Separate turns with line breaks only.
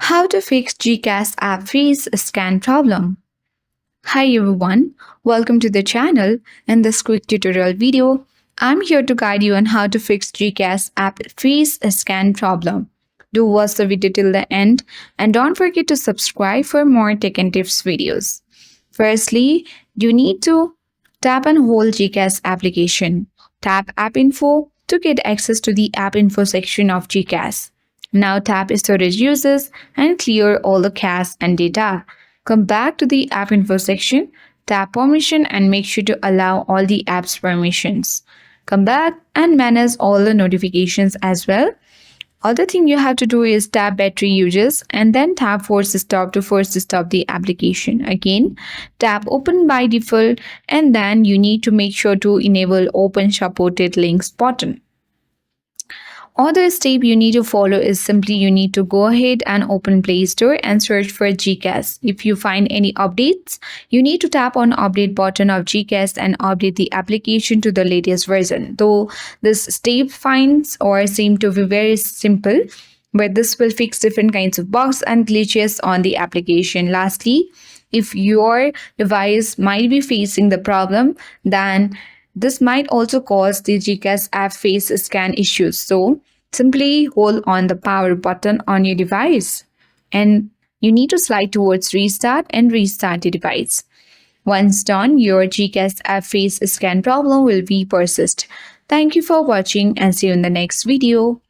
How to fix GCash app face scan problem. Hi everyone, welcome to the channel. In this quick tutorial video, I'm here to guide you on how to fix GCash app face scan problem. Do watch the video till the end and don't forget to subscribe for more tech and tips videos. Firstly, you need to tap on Hold GCash application. Tap App Info to get access to the App Info section of GCash. Now tap Storage Users and clear all the cache and data. Come back to the App Info section, tap Permission and make sure to allow all the app's permissions. Come back and manage all the notifications as well. Other thing you have to do is tap Battery Uses and then tap Force Stop to force stop the application. Again, tap Open by default and then you need to make sure to enable Open Supported Links button. Other step you need to follow is simply you need to go ahead and open Play Store and search for GCash. If you find any updates, you need to tap on Update button of GCash and update the application to the latest version. Though this step finds or seem to be very simple, but this will fix different kinds of bugs and glitches on the application. Lastly, if your device might be facing the problem, then this might also cause the GCash app face scan issues. So simply hold on the power button on your device and you need to slide towards restart and restart the device. Once done, your GCash app face scan problem will be persist. Thank you for watching and see you in the next video.